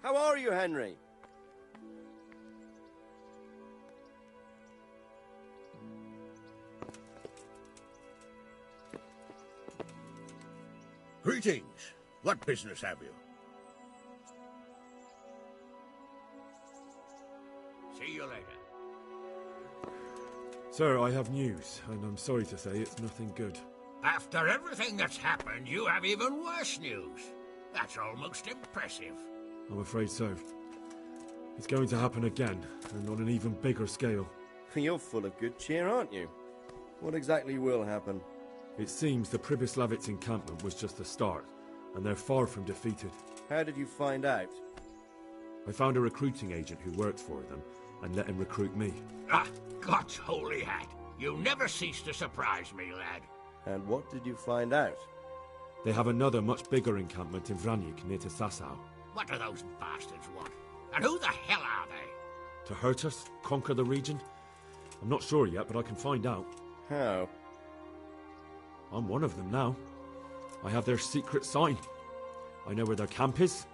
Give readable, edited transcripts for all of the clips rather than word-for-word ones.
How are you, Henry? Greetings. What business have you? See you later. Sir, I have news, and I'm sorry to say it's nothing good. After everything that's happened, you have even worse news. That's almost impressive. I'm afraid so. It's going to happen again, and on an even bigger scale. You're full of good cheer, aren't you? What exactly will happen? It seems the Pribyslavitz encampment was just the start, and they're far from defeated. How did you find out? I found a recruiting agent who works for them, and let him recruit me. Ah, God's holy hat. You never cease to surprise me, lad. And what did you find out? They have another much bigger encampment in Vranyk near to Sasau. What do those bastards want? And who the hell are they? To hurt us? Conquer the region? I'm not sure yet, but I can find out. How? I'm one of them now. I have their secret sign. I know where their camp is.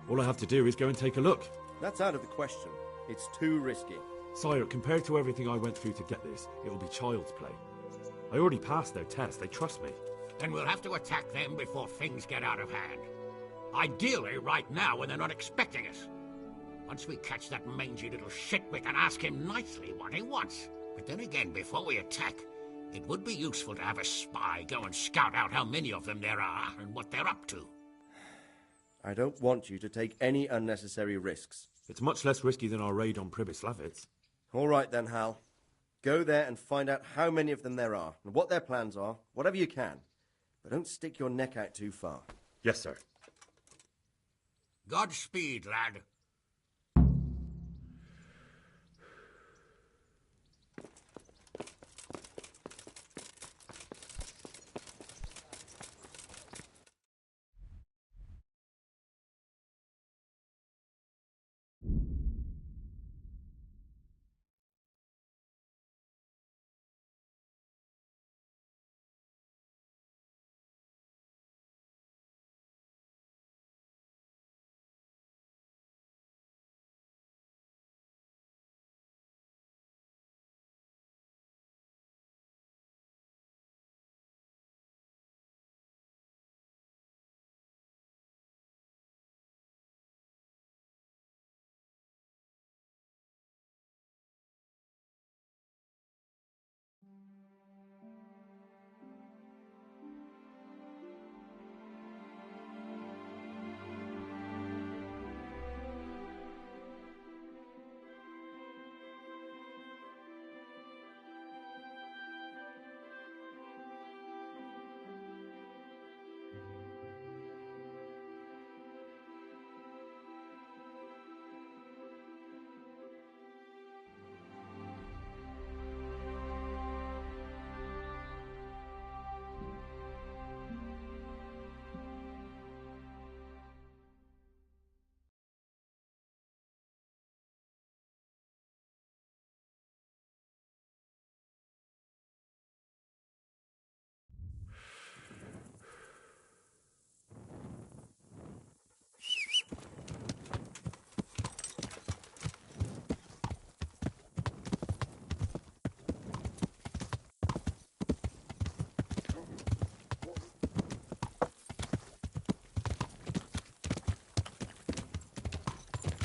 All I have to do is go and take a look. That's out of the question. It's too risky. Sire, compared to everything I went through to get this, it'll be child's play. I already passed their test. They trust me. Then we'll have to attack them before things get out of hand. Ideally, right now, when they're not expecting us. Once we catch that mangy little shit, we can ask him nicely what he wants. But then again, before we attack, it would be useful to have a spy go and scout out how many of them there are and what they're up to. I don't want you to take any unnecessary risks. It's much less risky than our raid on Pribyslavitz. All right then, Hal. Go there and find out how many of them there are, and what their plans are, whatever you can. But don't stick your neck out too far. Yes, sir. Godspeed, lad.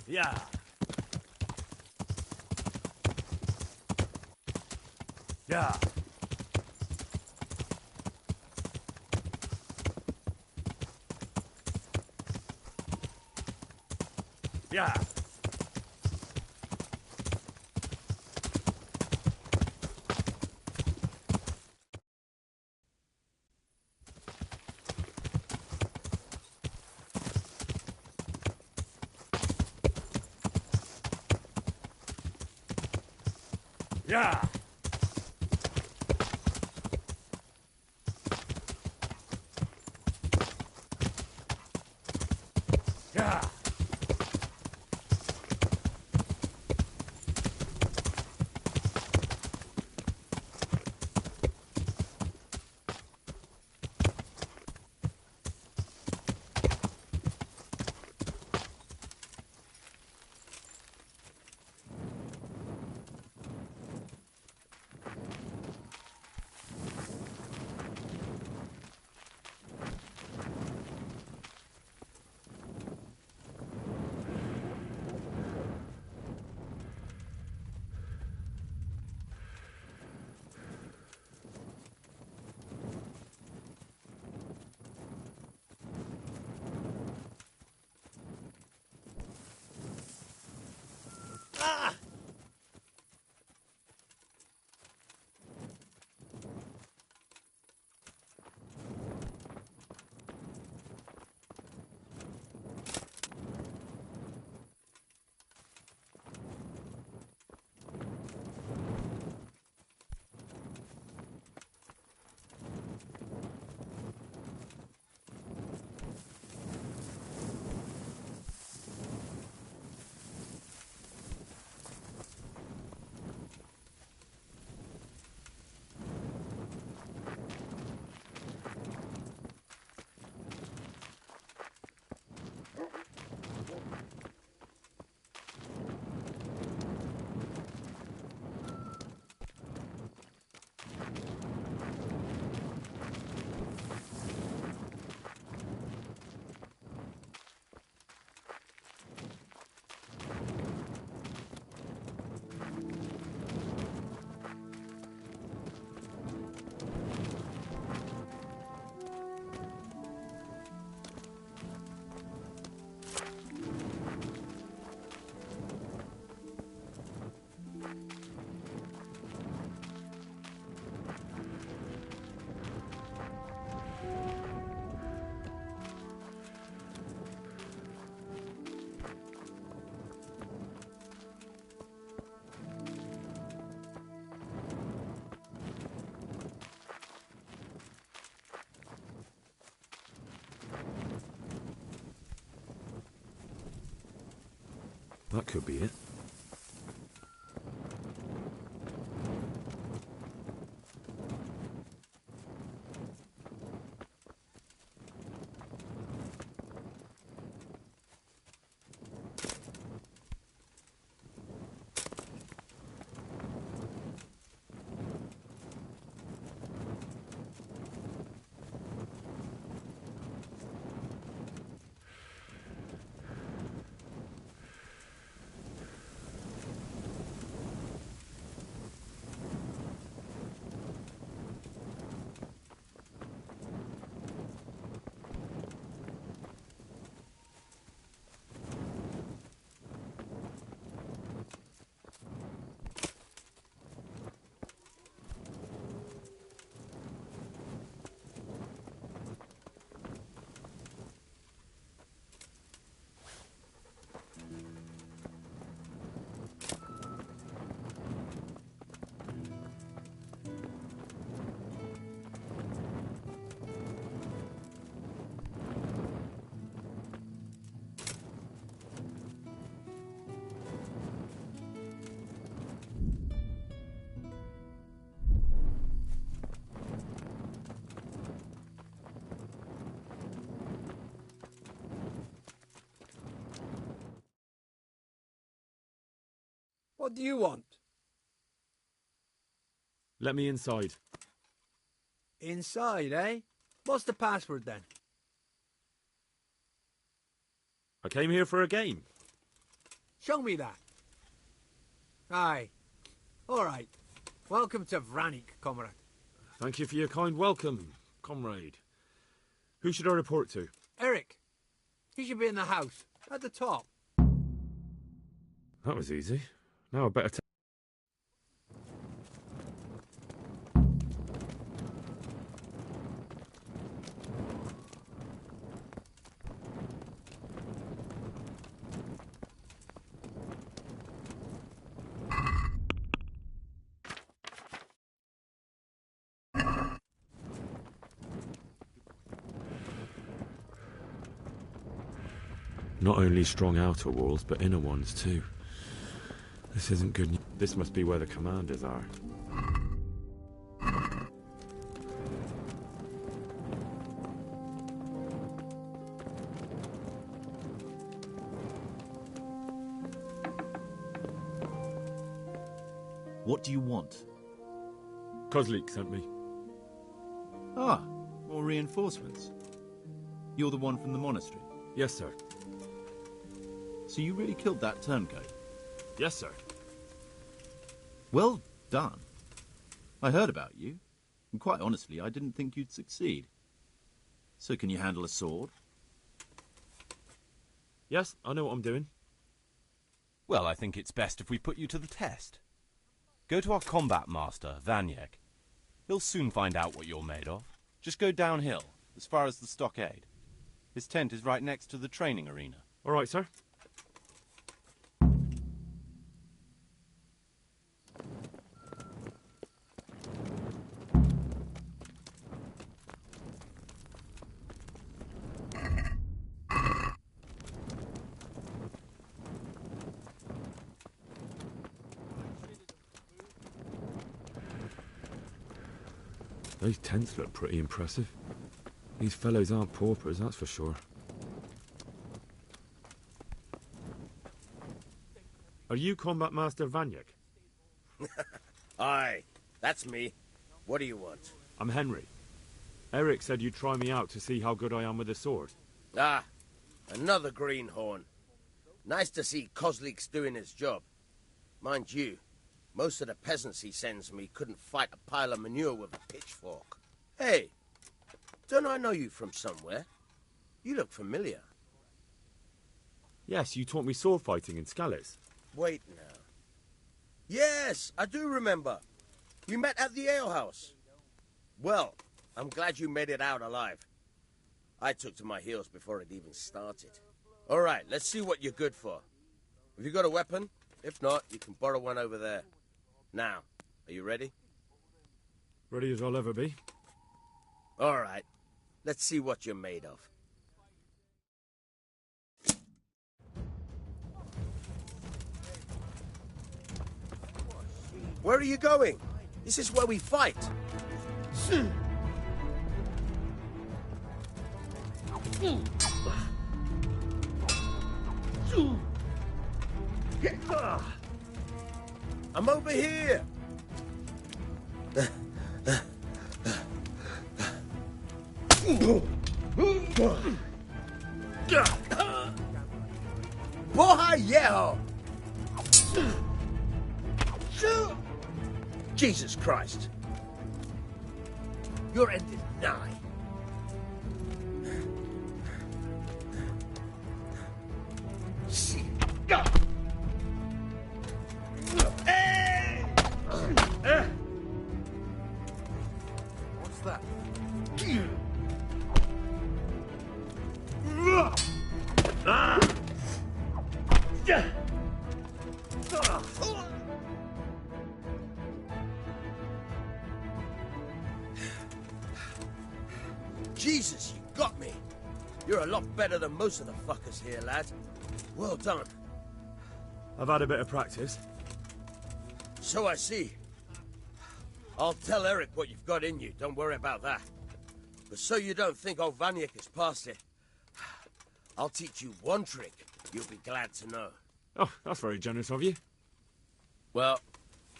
Yeah. Yeah. Yeah. Yeah. Yeah. That could be it. What do you want? Let me inside. Inside, eh? What's the password then? I came here for a game. Show me that. Aye. All right. Welcome to Vranik, comrade. Thank you for your kind welcome, comrade. Who should I report to? Eric. He should be in the house, at the top. That was easy. Now I better Not only strong outer walls, but inner ones too. This isn't good news. This must be where the commanders are. What do you want? Kozlik sent me. Ah, more reinforcements. You're the one from the monastery. Yes, sir. So you really killed that turncoat? Yes, sir. Well done. I heard about you, and quite honestly, I didn't think you'd succeed. So can you handle a sword? Yes, I know what I'm doing. Well, I think it's best if we put you to the test. Go to our combat master, Vanyek. He'll soon find out what you're made of. Just go downhill, as far as the stockade. His tent is right next to the training arena. All right, sir. Those tents look pretty impressive. These fellows aren't paupers, that's for sure. Are you Combat Master Vanyek? Aye, that's me. What do you want? I'm Henry. Eric said you'd try me out to see how good I am with a sword. Ah, another greenhorn. Nice to see Kozlik's doing his job. Mind you, most of the peasants he sends me couldn't fight a pile of manure with a pitchfork. Hey, don't I know you from somewhere? You look familiar. Yes, you taught me sword fighting in Scallis. Wait now. Yes, I do remember. We met at the alehouse. Well, I'm glad you made it out alive. I took to my heels before it even started. All right, let's see what you're good for. Have you got a weapon? If not, you can borrow one over there. Now, are you ready? Ready as I'll ever be. All right, let's see what you're made of. Where are you going? This is where we fight. I'm over here. Bohayeho! Jesus Christ. Your end is nigh. What's that? Jesus, you got me. You're a lot better than most of the fuckers here, lad. Well done. I've had a bit of practice. So I see. I'll tell Eric what you've got in you. Don't worry about that. But so you don't think old Vaniak has passed it, I'll teach you one trick you'll be glad to know. Oh, that's very generous of you. Well,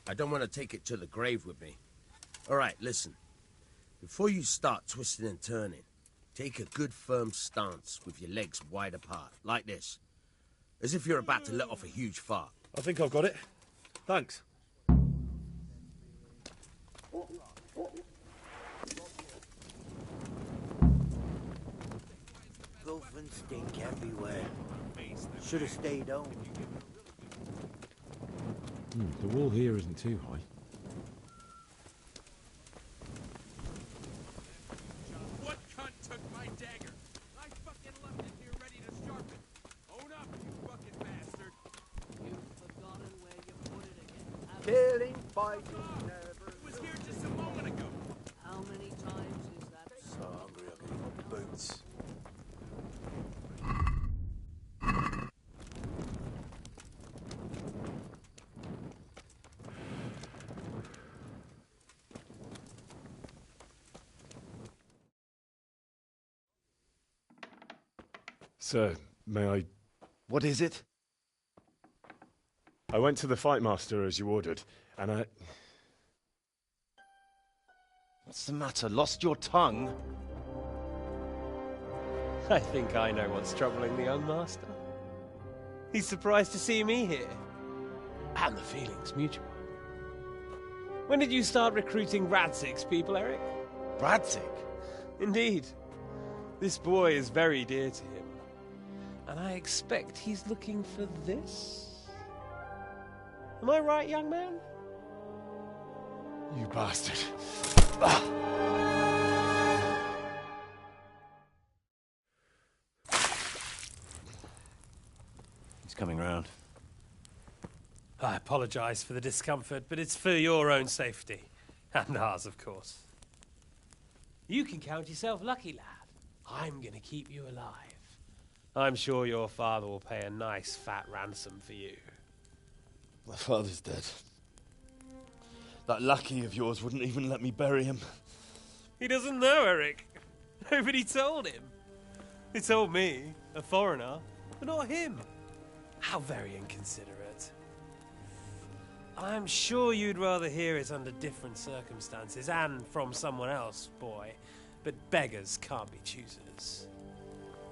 I don't want to take it to the grave with me. All right, listen. Before you start twisting and turning, take a good firm stance with your legs wide apart, like this. As if you're about to let off a huge fart. I think I've got it. Thanks. Filth and stink everywhere. Should have stayed home. The wall here isn't too high. What cunt took my dagger? I fucking left it here ready to sharpen. Own up, you fucking bastard. You've forgotten where you put it again. Killing, fighting, never. It was here just a moment ago. How many times is that? So hungry I can eat my boots. Sir, may I... What is it? I went to the fight master as you ordered, and I... What's the matter? Lost your tongue? I think I know what's troubling the young master. He's surprised to see me here. And the feeling's mutual. When did you start recruiting Radzig's people, Eric? Radzig? Indeed. This boy is very dear to him. And I expect he's looking for this? Am I right, young man? You bastard. He's coming round. I apologise for the discomfort, but it's for your own safety. And ours, of course. You can count yourself lucky, lad. I'm going to keep you alive. I'm sure your father will pay a nice fat ransom for you. My father's dead. That lackey of yours wouldn't even let me bury him. He doesn't know, Eric. Nobody told him. They told me, a foreigner, but not him. How very inconsiderate. I'm sure you'd rather hear it under different circumstances and from someone else, boy. But beggars can't be choosers.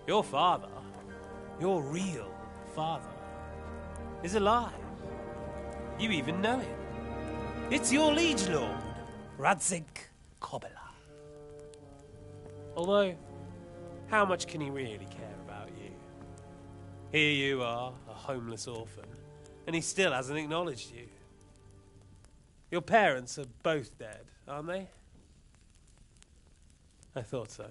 Your father, your real father, is alive. You even know him. It's your liege lord, Radzig Kobyla. Although, how much can he really care about you? Here you are, a homeless orphan, and he still hasn't acknowledged you. Your parents are both dead, aren't they? I thought so.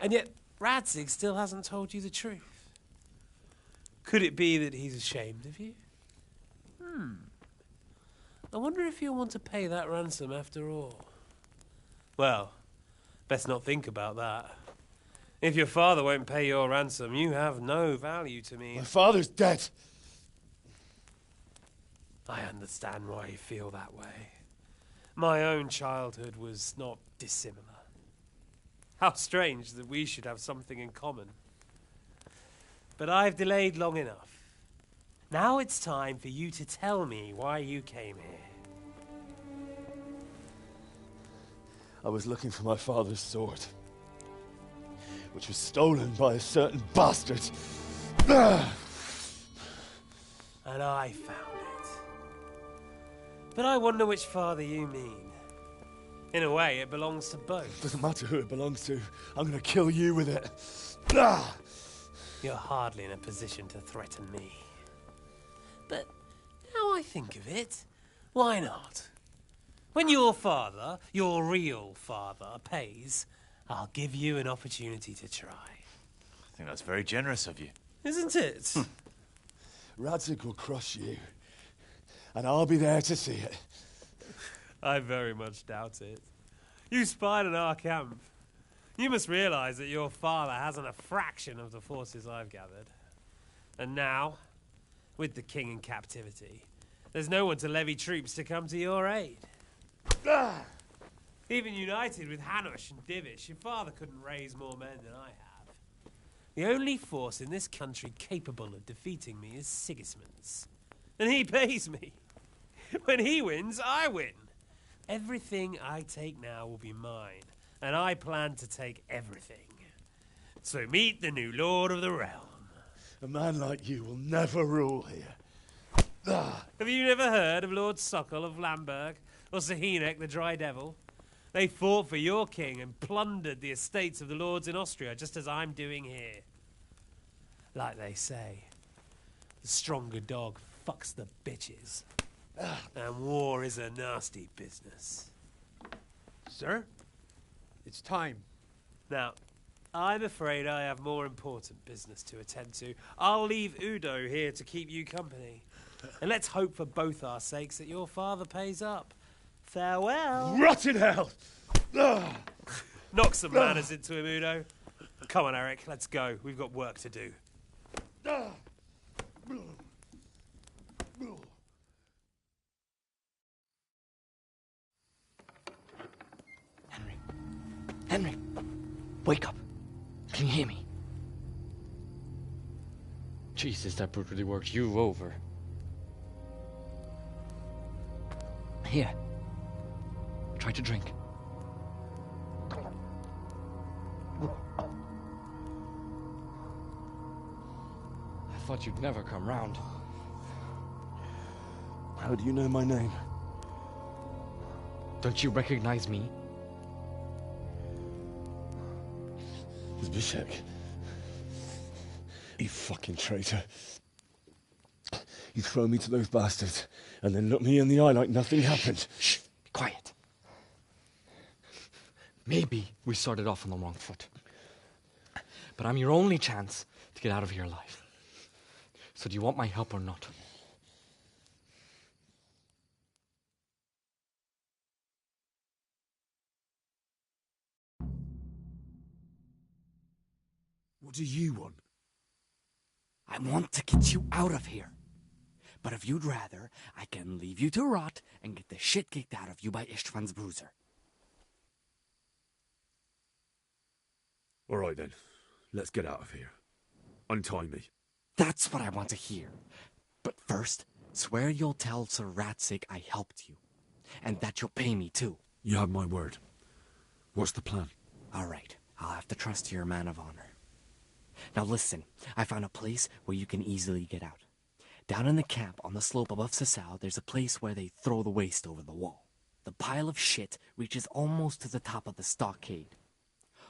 And yet, Radzig still hasn't told you the truth. Could it be that he's ashamed of you? I wonder if you'll want to pay that ransom after all. Well, best not think about that. If your father won't pay your ransom, you have no value to me. My father's dead. I understand why you feel that way. My own childhood was not dissimilar. How strange that we should have something in common. But I've delayed long enough. Now it's time for you to tell me why you came here. I was looking for my father's sword, which was stolen by a certain bastard. And I found it. But I wonder which father you mean. In a way, it belongs to both. Doesn't matter who it belongs to. I'm gonna kill you with it. You're hardly in a position to threaten me. But now I think of it, why not? When your father, your real father, pays, I'll give you an opportunity to try. I think that's very generous of you. Isn't it? Radzig will crush you, and I'll be there to see it. I very much doubt it. You spied on our camp. You must realize that your father hasn't a fraction of the forces I've gathered. And now, with the king in captivity, there's no one to levy troops to come to your aid. Even united with Hanush and Divish, your father couldn't raise more men than I have. The only force in this country capable of defeating me is Sigismund's. And he pays me. When he wins, I win. Everything I take now will be mine, and I plan to take everything. So meet the new Lord of the Realm. A man like you will never rule here. Have you never heard of Lord Sokol of Lamberg, or Sahinek the Dry Devil? They fought for your king and plundered the estates of the lords in Austria, just as I'm doing here. Like they say, the stronger dog fucks the bitches. And war is a nasty business. Sir, it's time. Now, I'm afraid I have more important business to attend to. I'll leave Udo here to keep you company. And let's hope for both our sakes that your father pays up. Farewell. Rot in hell! Knock some manners into him, Udo. Come on, Eric, let's go. We've got work to do. Henry, wake up. Can you hear me? Jesus, that brutally worked you over. Here. Try to drink. I thought you'd never come round. How do you know my name? Don't you recognize me? Zbyszek. You fucking traitor. You throw me to those bastards, and then look me in the eye like nothing happened. Shh, be quiet. Maybe we started off on the wrong foot. But I'm your only chance to get out of here alive. So do you want my help or not? What do you want? I want to get you out of here. But if you'd rather, I can leave you to rot and get the shit kicked out of you by István's bruiser. All right then, let's get out of here. Untie me. That's what I want to hear. But first, swear you'll tell Sir Radzig I helped you. And that you'll pay me too. You have my word. What's the plan? All right, I'll have to trust you're a man of honor. Now listen, I found a place where you can easily get out. Down in the camp on the slope above Sasau, there's a place where they throw the waste over the wall. The pile of shit reaches almost to the top of the stockade.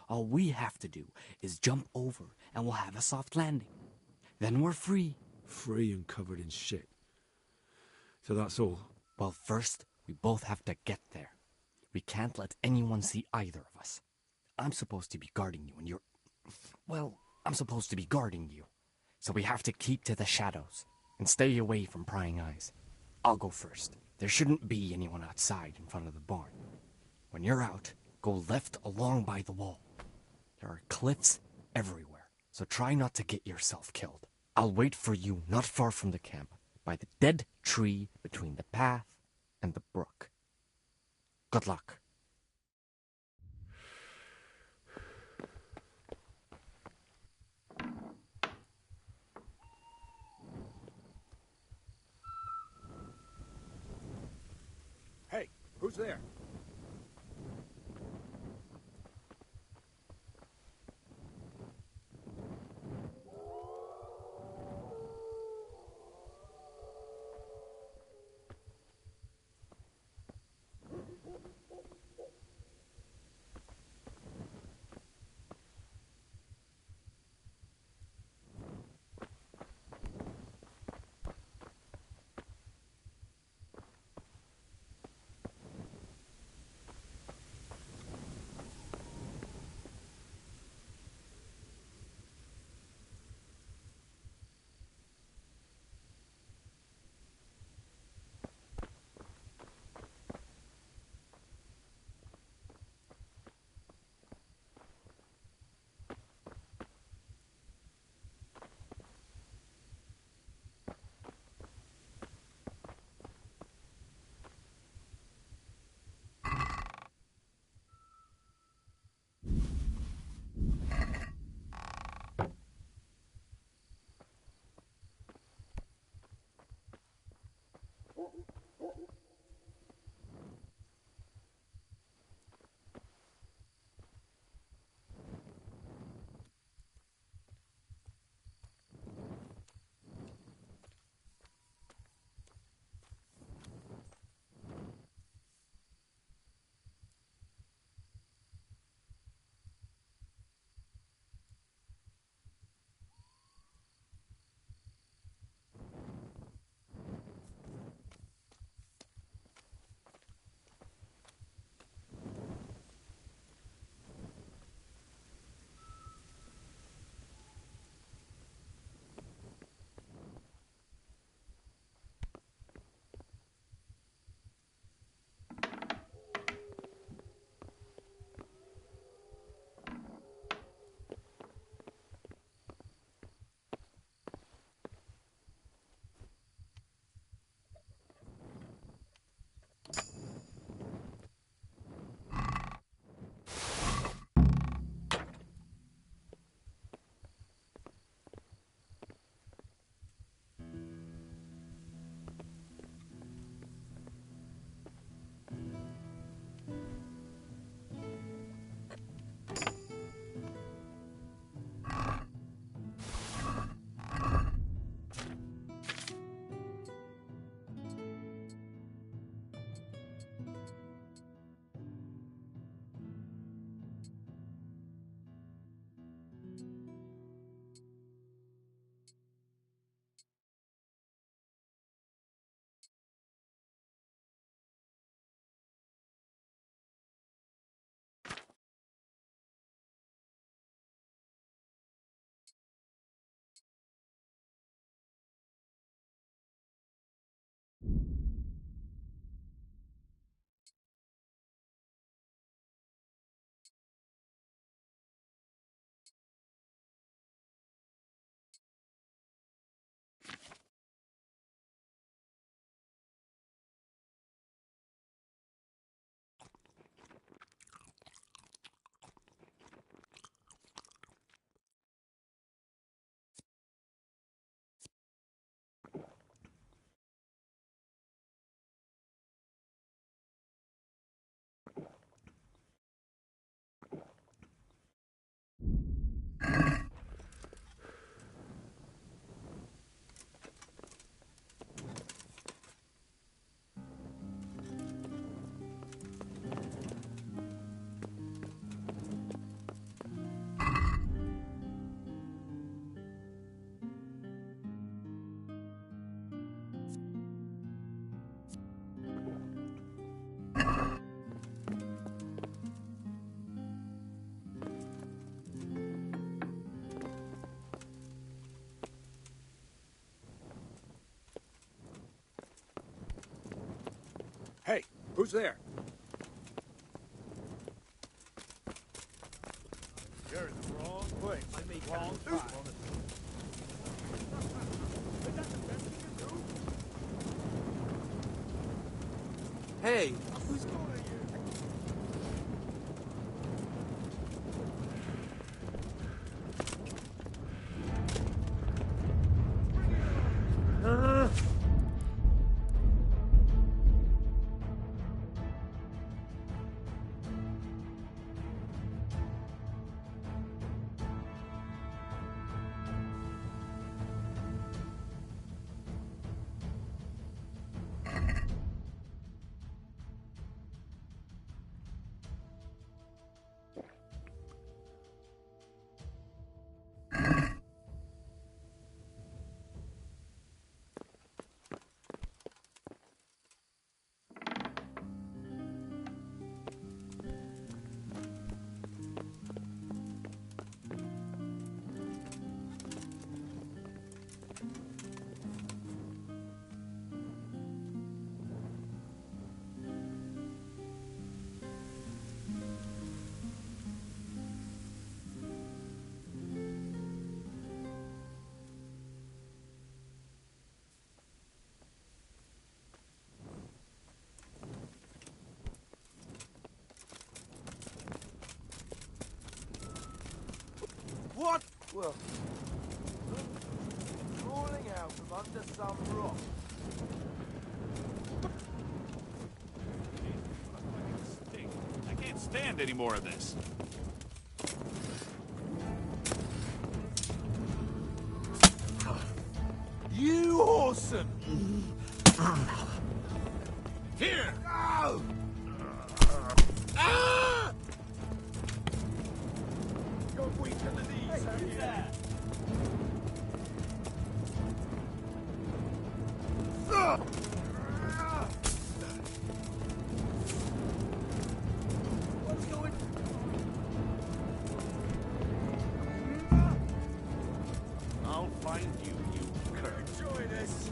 All we have to do is jump over and we'll have a soft landing. Then we're free. Free and covered in shit. So that's all? Well, first, we both have to get there. We can't let anyone see either of us. I'm supposed to be guarding you and you're... Well, I'm supposed to be guarding you. So we have to keep to the shadows and stay away from prying eyes. I'll go first. There shouldn't be anyone outside in front of the barn. When you're out, go left along by the wall. There are cliffs everywhere, so try not to get yourself killed. I'll wait for you not far from the camp, by the dead tree between the path and the brook. Good luck. Hey, who's there? Hey, who's there? You're in the wrong place. Wrong spot. Is that the best you can do? Hey, Who's calling you? What? Well, crawling out from under some rock. I can't stand any more of this. You awesome! Here! No! You're weak in the knees, have you? What's going I'll find you, you cur. Enjoy this!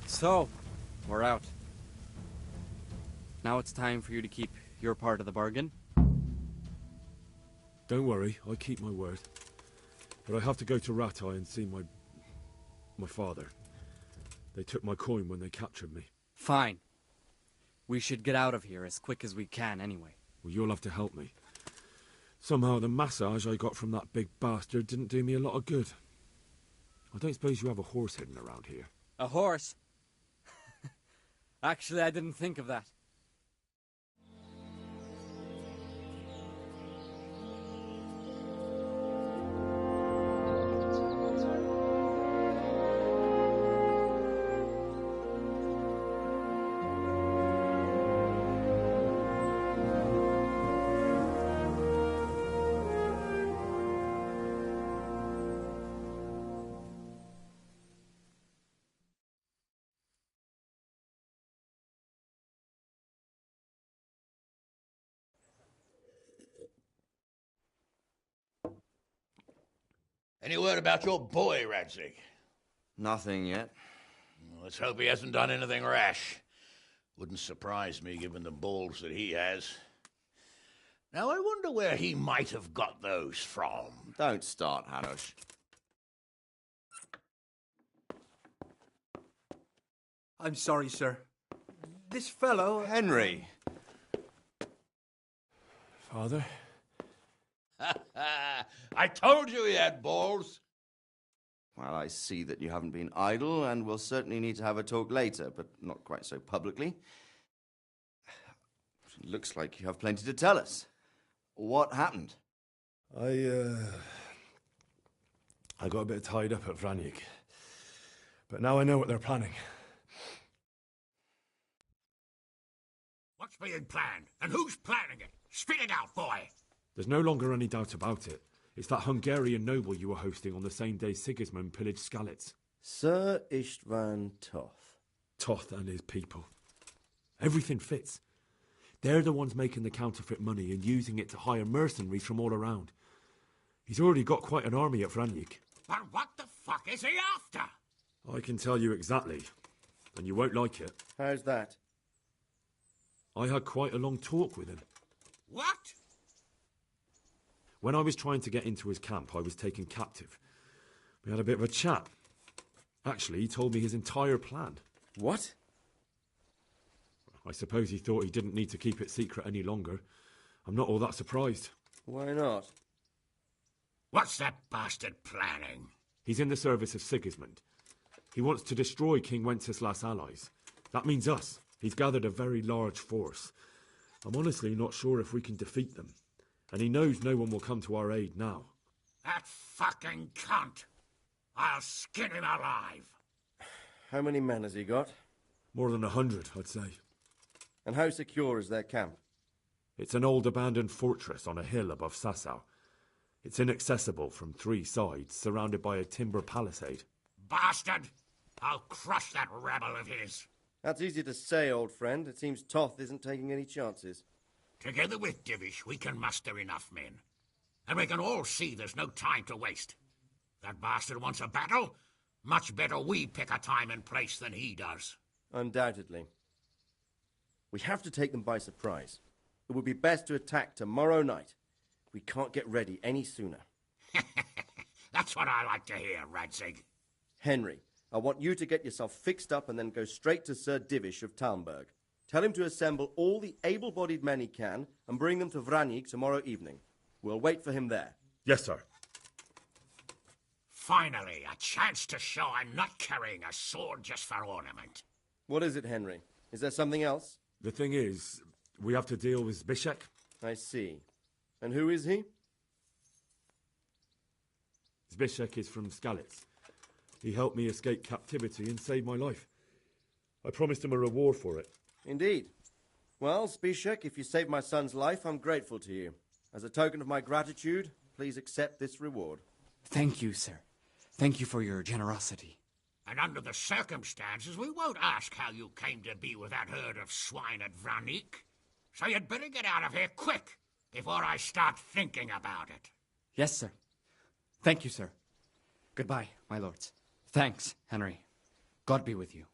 So, we're out. Now it's time for you to keep your part of the bargain. Don't worry, I keep my word. But I have to go to Ratai and see my father. They took my coin when they captured me. Fine. We should get out of here as quick as we can anyway. Well, you'll have to help me. Somehow the massage I got from that big bastard didn't do me a lot of good. I don't suppose you have a horse hidden around here. A horse? Actually, I didn't think of that. Any word about your boy, Radzig? Nothing yet. Let's hope he hasn't done anything rash. Wouldn't surprise me, given the balls that he has. Now, I wonder where he might have got those from. Don't start, Hanush. I'm sorry, sir. This fellow... Henry! Father? I told you he had balls. Well, I see that you haven't been idle, and we'll certainly need to have a talk later, but not quite so publicly. It looks like you have plenty to tell us. What happened? I got a bit tied up at Vranyik. But now I know what they're planning. What's being planned? And who's planning it? Spit it out, boy! There's no longer any doubt about it. It's that Hungarian noble you were hosting on the same day Sigismund pillaged Skalitz. Sir Istvan Toth. Toth and his people. Everything fits. They're the ones making the counterfeit money and using it to hire mercenaries from all around. He's already got quite an army at Vranyik. But what the fuck is he after? I can tell you exactly, and you won't like it. How's that? I had quite a long talk with him. What? When I was trying to get into his camp, I was taken captive. We had a bit of a chat. Actually, he told me his entire plan. What? I suppose he thought he didn't need to keep it secret any longer. I'm not all that surprised. Why not? What's that bastard planning? He's in the service of Sigismund. He wants to destroy King Wenceslas' allies. That means us. He's gathered a very large force. I'm honestly not sure if we can defeat them. And he knows no one will come to our aid now. That fucking cunt! I'll skin him alive! How many men has he got? More than 100, I'd say. And how secure is their camp? It's an old abandoned fortress on a hill above Sasau. It's inaccessible from 3 sides, surrounded by a timber palisade. Bastard! I'll crush that rebel of his. That's easy to say, old friend. It seems Toth isn't taking any chances. Together with Divish, we can muster enough men. And we can all see there's no time to waste. That bastard wants a battle. Much better we pick a time and place than he does. Undoubtedly. We have to take them by surprise. It would be best to attack tomorrow night. We can't get ready any sooner. That's what I like to hear, Radzig. Henry, I want you to get yourself fixed up and then go straight to Sir Divish of Talmberg. Tell him to assemble all the able-bodied men he can and bring them to Vranyik tomorrow evening. We'll wait for him there. Yes, sir. Finally, a chance to show I'm not carrying a sword just for ornament. What is it, Henry? Is there something else? The thing is, we have to deal with Zbyszek. I see. And who is he? Zbyszek is from Skalitz. He helped me escape captivity and saved my life. I promised him a reward for it. Indeed. Well, Zbyszek, if you saved my son's life, I'm grateful to you. As a token of my gratitude, please accept this reward. Thank you, sir. Thank you for your generosity. And under the circumstances, we won't ask how you came to be with that herd of swine at Vranyik. So you'd better get out of here quick, before I start thinking about it. Yes, sir. Thank you, sir. Goodbye, my lords. Thanks, Henry. God be with you.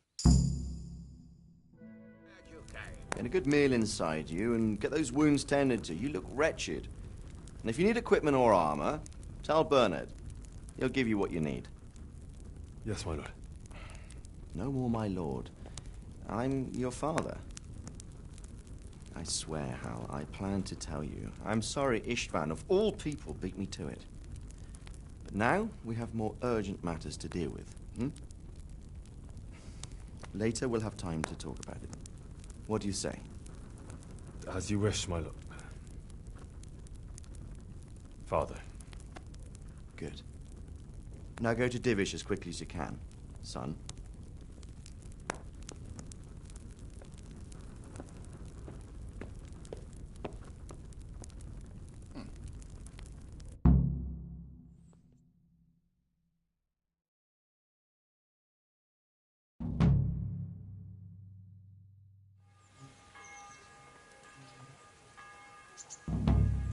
Get a good meal inside you and get those wounds tended to. You look wretched. And if you need equipment or armor, tell Bernard. He'll give you what you need. Yes, my lord. No more, my lord. I'm your father. I swear, Hal, I planned to tell you. I'm sorry Istvan, of all people, beat me to it. But now we have more urgent matters to deal with. Later we'll have time to talk about it. What do you say? As you wish, my lord. Father. Good. Now go to Divish as quickly as you can, son.